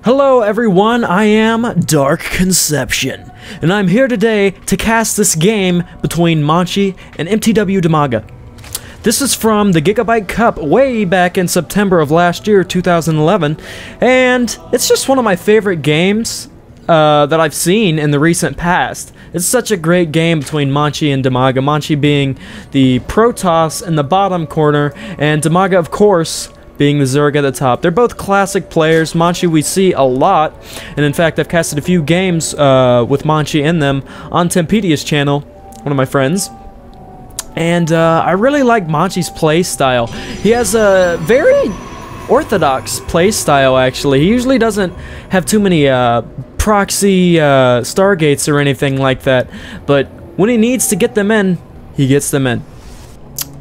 Hello everyone, I am Dark Conception, and I'm here today to cast this game between Monchi and MTWDIMAGA. This is from the Gigabyte Cup way back in September of last year, 2011, and it's just one of my favorite games that I've seen in the recent past. It's such a great game between Monchi and DIMAGA, Monchi being the Protoss in the bottom corner, and DIMAGA, of course, being the Zerg at the top. They're both classic players. Monchi we see a lot, and in fact I've casted a few games with Monchi in them on Tempedia's channel, one of my friends. And I really like Monchi's play style. He has a very orthodox play style actually. He usually doesn't have too many proxy stargates or anything like that, but when he needs to get them in, he gets them in.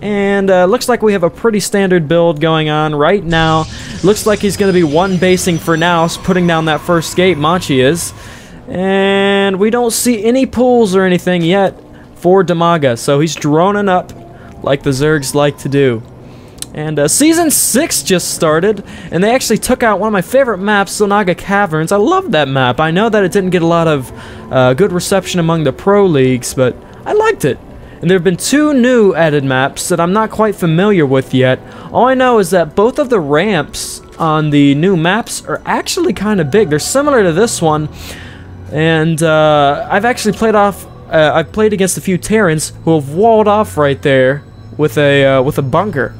And looks like we have a pretty standard build going on right now. Looks like he's going to be one basing for now, putting down that first gate, Monchi is. And we don't see any pools or anything yet for DIMAGA, so he's droning up like the Zergs like to do. And Season 6 just started, and they actually took out one of my favorite maps, Sonaga Caverns. I love that map. I know that it didn't get a lot of good reception among the pro leagues, but I liked it. And there have been two new added maps that I'm not quite familiar with yet. All I know is that both of the ramps on the new maps are actually kind of big. They're similar to this one, and I've actually I've played against a few Terrans who have walled off right there with a bunker.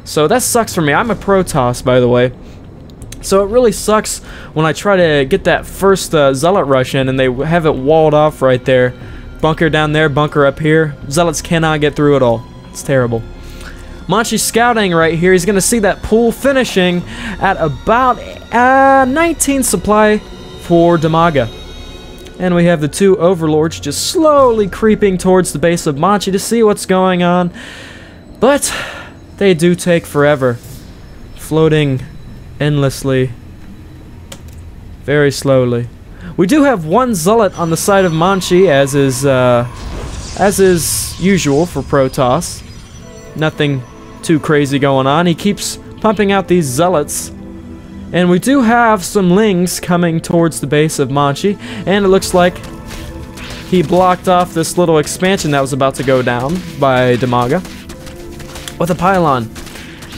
So that sucks for me. I'm a Protoss, by the way. So it really sucks when I try to get that first Zealot rush in and they have it walled off right there. Bunker down there, bunker up here. Zealots cannot get through at all. It's terrible. Monchi's scouting right here. He's going to see that pool finishing at about 19 supply for DIMAGA. And we have the two overlords just slowly creeping towards the base of Monchi to see what's going on. But they do take forever. Floating endlessly. Very slowly. We do have one Zealot on the side of Monchi, as is usual for Protoss. Nothing too crazy going on. He keeps pumping out these Zealots. And we do have some Lings coming towards the base of Monchi, and it looks like he blocked off this little expansion that was about to go down by DIMAGA with a pylon.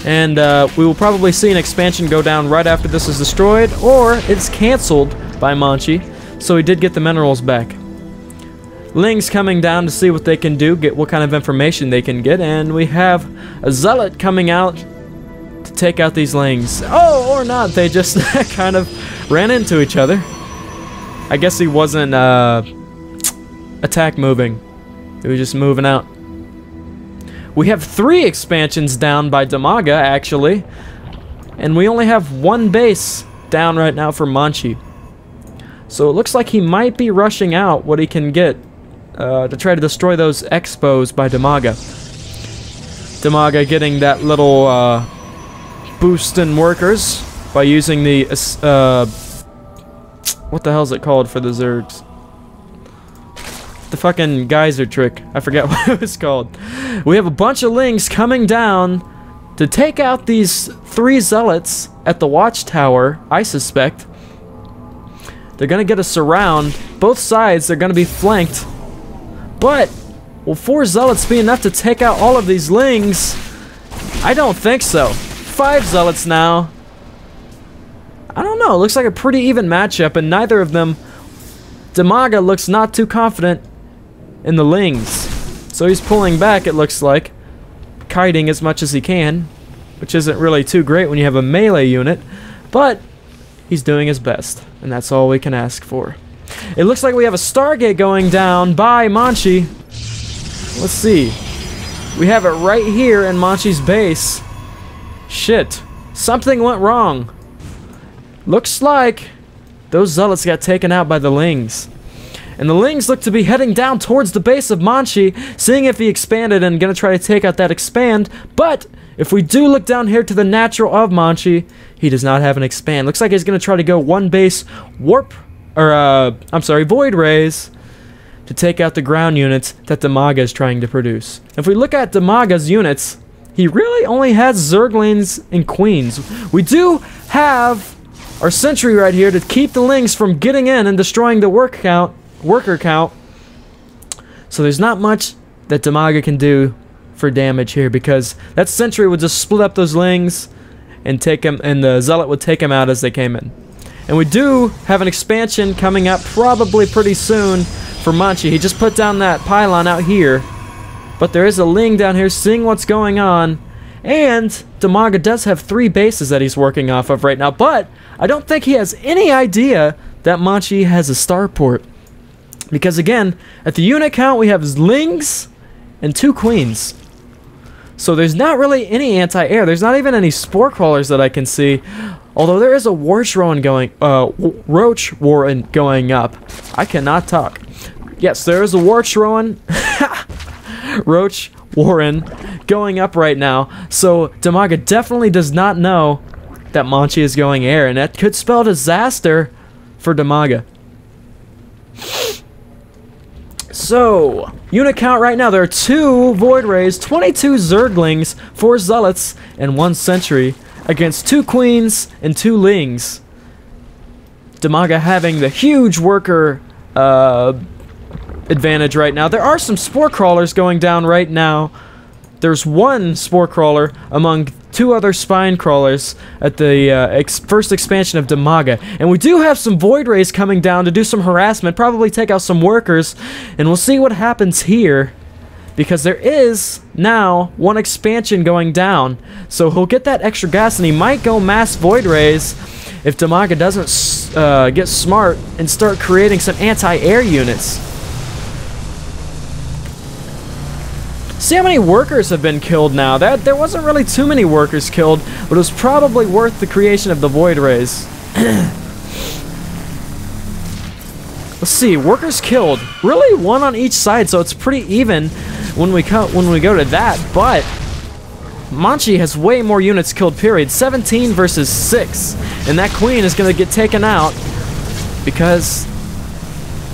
And we will probably see an expansion go down right after this is destroyed, or it's cancelled by Monchi, so he did get the minerals back. Ling's coming down to see what they can do, get what kind of information they can get, and we have a Zealot coming out to take out these Lings. Oh, or not, they just kind of ran into each other. I guess he wasn't attack moving. He was just moving out. We have 3 expansions down by DIMAGA, actually, and we only have one base down right now for Monchi. So it looks like he might be rushing out what he can get to try to destroy those expos by DIMAGA. DIMAGA getting that little boost in workers by using the what the hell is it called for the Zergs? The fucking geyser trick. I forget what it was called. We have a bunch of Lings coming down to take out these 3 Zealots at the watchtower, I suspect. They're gonna get us around. Both sides, they're gonna be flanked. But will 4 Zealots be enough to take out all of these Lings? I don't think so. 5 Zealots now. I don't know. It looks like a pretty even matchup, and neither of them. DIMAGA looks not too confident in the Lings. So he's pulling back, it looks like. Kiting as much as he can, which isn't really too great when you have a melee unit. But he's doing his best, and that's all we can ask for. It looks like we have a Stargate going down by Monchi. Let's see. We have it right here in Monchi's base. Shit. Something went wrong. Looks like those Zealots got taken out by the Lings. And the Lings look to be heading down towards the base of Monchi, seeing if he expanded and gonna try to take out that expand. But if we do look down here to the natural of Monchi, he does not have an expand. Looks like he's gonna try to go one base warp, or I'm sorry, void rays to take out the ground units that DIMAGA is trying to produce. If we look at DIMAGA's units, he really only has Zerglings and Queens. We do have our sentry right here to keep the Lings from getting in and destroying the worker count. So there's not much that Dimaga can do for damage here, because that sentry would just split up those Lings and take him, and the Zealot would take him out as they came in. And we do have an expansion coming up probably pretty soon for Monchi. He just put down that pylon out here, but there is a Ling down here seeing what's going on. And Dimaga does have 3 bases that he's working off of right now, but I don't think he has any idea that Monchi has a starport. Because again, at the unit count we have Lings and 2 Queens. So there's not really any anti-air. There's not even any spore crawlers that I can see. Although there is a Roach Warren going up. I cannot talk. Yes, there is a Roach Warren going up right now. So Dimaga definitely does not know that Monchi is going air, and that could spell disaster for Dimaga. So, unit count right now, there are 2 Void Rays, 22 Zerglings, 4 Zealots, and 1 Sentry against 2 Queens and 2 Lings. Dimaga having the huge worker advantage right now. There are some Spore Crawlers going down right now. There's 1 Spore Crawler among 2 other Spine Crawlers at the first expansion of Dimaga. And we do have some Void Rays coming down to do some harassment, probably take out some workers, and we'll see what happens here. Because there is now 1 expansion going down, so he'll get that extra gas, and he might go mass Void Rays if Dimaga doesn't get smart and start creating some anti-air units. See how many workers have been killed now. There wasn't really too many workers killed, but it was probably worth the creation of the Void Rays. Let's see, workers killed. Really 1 on each side, so it's pretty even when we go to that. But Monchi has way more units killed, period. 17 versus 6. And that Queen is going to get taken out because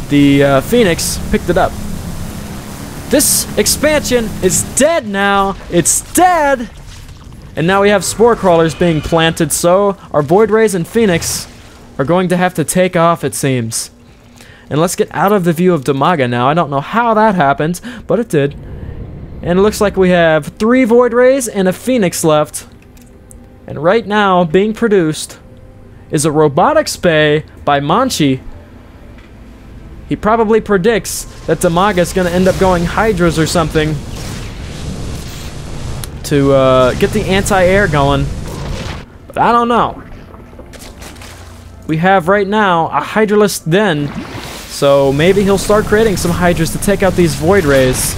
the Phoenix picked it up. This expansion is dead now. It's dead! And now we have Spore Crawlers being planted, so our Void Rays and Phoenix are going to have to take off, it seems. And let's get out of the view of Dimaga now. I don't know how that happened, but it did. And it looks like we have 3 Void Rays and a Phoenix left. And right now, being produced is a Robotics Bay by Monchi. He probably predicts that Dimaga is going to end up going Hydras or something to get the anti-air going. But I don't know. We have right now a Hydralisk Den, so maybe he'll start creating some Hydras to take out these Void Rays.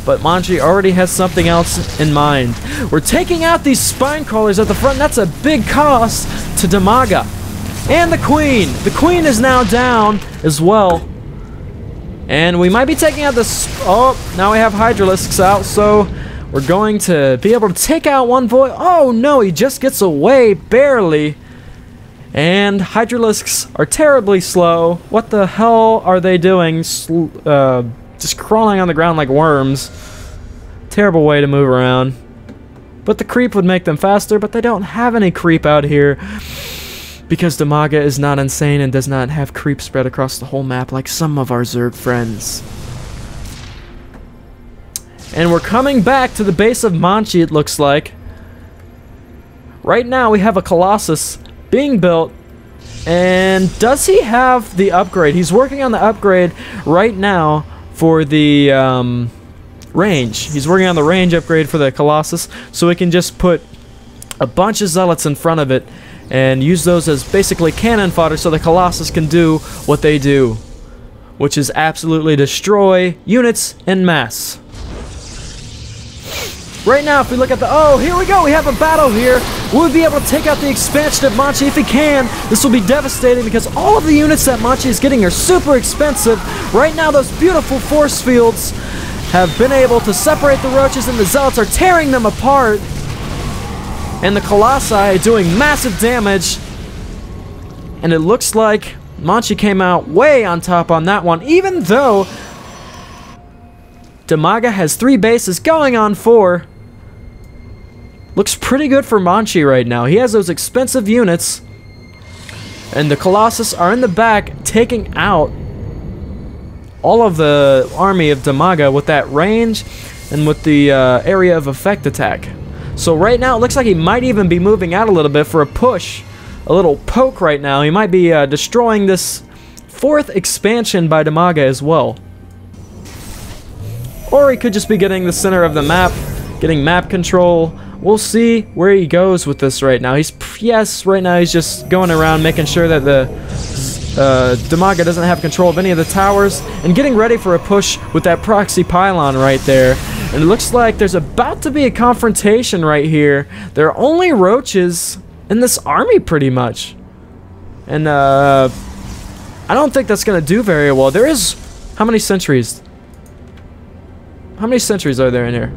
But Monchi already has something else in mind. We're taking out these Spine Crawlers at the front, and that's a big cost to Dimaga. And the Queen! The Queen is now down as well. And we might be taking out this... Oh, now we have Hydralisks out, so we're going to be able to take out 1 Void... Oh no, he just gets away, barely. And Hydralisks are terribly slow. What the hell are they doing? Just crawling on the ground like worms. Terrible way to move around. But the creep would make them faster, but they don't have any creep out here. Because Dimaga is not insane and does not have creep spread across the whole map like some of our Zerg friends. And we're coming back to the base of Monchi, it looks like. Right now we have a Colossus being built. And does he have the upgrade? He's working on the upgrade right now for the range. He's working on the range upgrade for the Colossus, so we can just put a bunch of Zealots in front of it and use those as basically cannon fodder so the Colossus can do what they do, which is absolutely destroy units en masse. Right now, if we look at the... Oh, here we go! We have a battle here! We'll be able to take out the expansion of Monchi if he can. This will be devastating because all of the units that Monchi is getting are super expensive. Right now, those beautiful force fields have been able to separate the Roaches, and the Zealots are tearing them apart. And the Colossi doing massive damage. And it looks like Monchi came out way on top on that one, even though Dimaga has 3 bases going on 4. Looks pretty good for Monchi right now. He has those expensive units. And the Colossus are in the back, taking out all of the army of Damaga with that range and with the area of effect attack. So right now, it looks like he might even be moving out a little bit for a push. A little poke right now. He might be destroying this 4th expansion by Damaga as well. Or he could just be getting the center of the map, getting map control. We'll see where he goes with this right now. Right now he's just going around making sure that the Damaga doesn't have control of any of the towers and getting ready for a push with that proxy pylon right there. And it looks like there's about to be a confrontation right here. There are only roaches in this army pretty much. And I don't think that's going to do very well. There is... How many sentries? How many sentries are there in here?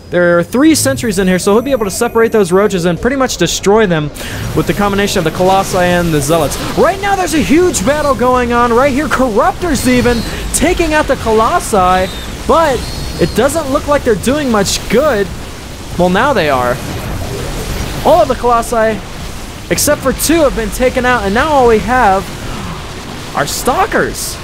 There are 3 sentries in here, so he'll be able to separate those roaches and pretty much destroy them with the combination of the Colossi and the Zealots. Right now, there's a huge battle going on right here. Corruptors even taking out the Colossi, but it doesn't look like they're doing much good. Well, now they are. All of the Colossi, except for 2, have been taken out, and now all we have are Stalkers.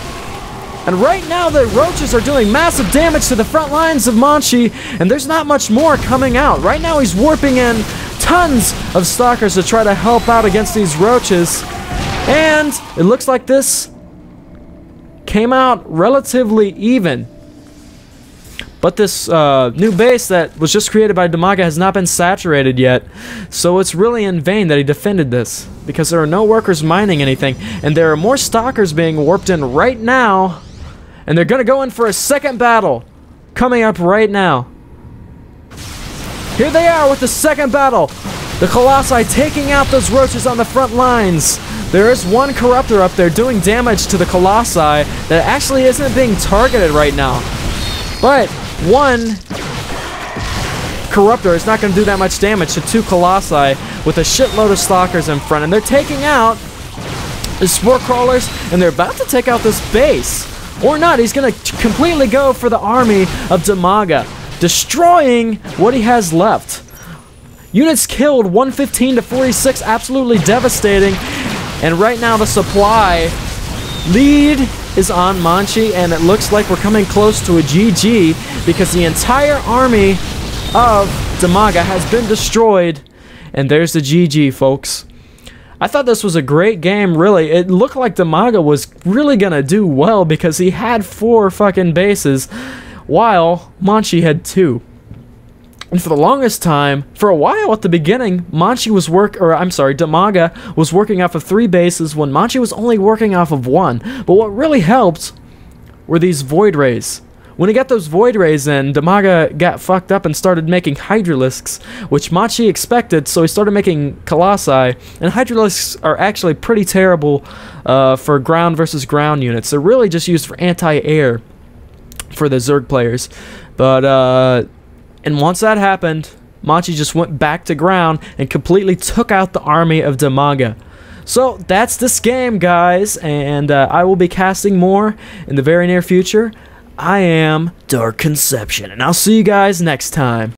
And right now, the roaches are doing massive damage to the front lines of Monchi, and there's not much more coming out. Right now, he's warping in tons of Stalkers to try to help out against these roaches. And it looks like this came out relatively even. But this new base that was just created by Damaga has not been saturated yet. So it's really in vain that he defended this, because there are no workers mining anything. And there are more Stalkers being warped in right now. And they're going to go in for a second battle coming up right now. Here they are with the second battle. The Colossi taking out those roaches on the front lines. There is one Corruptor up there doing damage to the Colossi that actually isn't being targeted right now. But one Corruptor is not going to do that much damage to 2 Colossi with a shitload of Stalkers in front. And they're taking out the Spore Crawlers, and they're about to take out this base. Or not, he's going to completely go for the army of Damaga, destroying what he has left. Units killed, 115 to 46, absolutely devastating. And right now the supply lead is on Monchi, and it looks like we're coming close to a GG because the entire army of Damaga has been destroyed. And there's the GG, folks. I thought this was a great game, really. It looked like Damaga was really gonna do well because he had 4 fucking bases, while Monchi had 2. And for the longest time, for a while at the beginning, Damaga was working off of 3 bases when Monchi was only working off of 1. But what really helped were these Void Rays. When he got those Void Rays in, Damaga got fucked up and started making Hydralisks, which Monchi expected, so he started making Colossi. And Hydralisks are actually pretty terrible for ground versus ground units. They're really just used for anti-air for the Zerg players. But, and once that happened, Monchi just went back to ground and completely took out the army of Damaga. So, that's this game, guys, and I will be casting more in the very near future. I am Dark Conception, and I'll see you guys next time.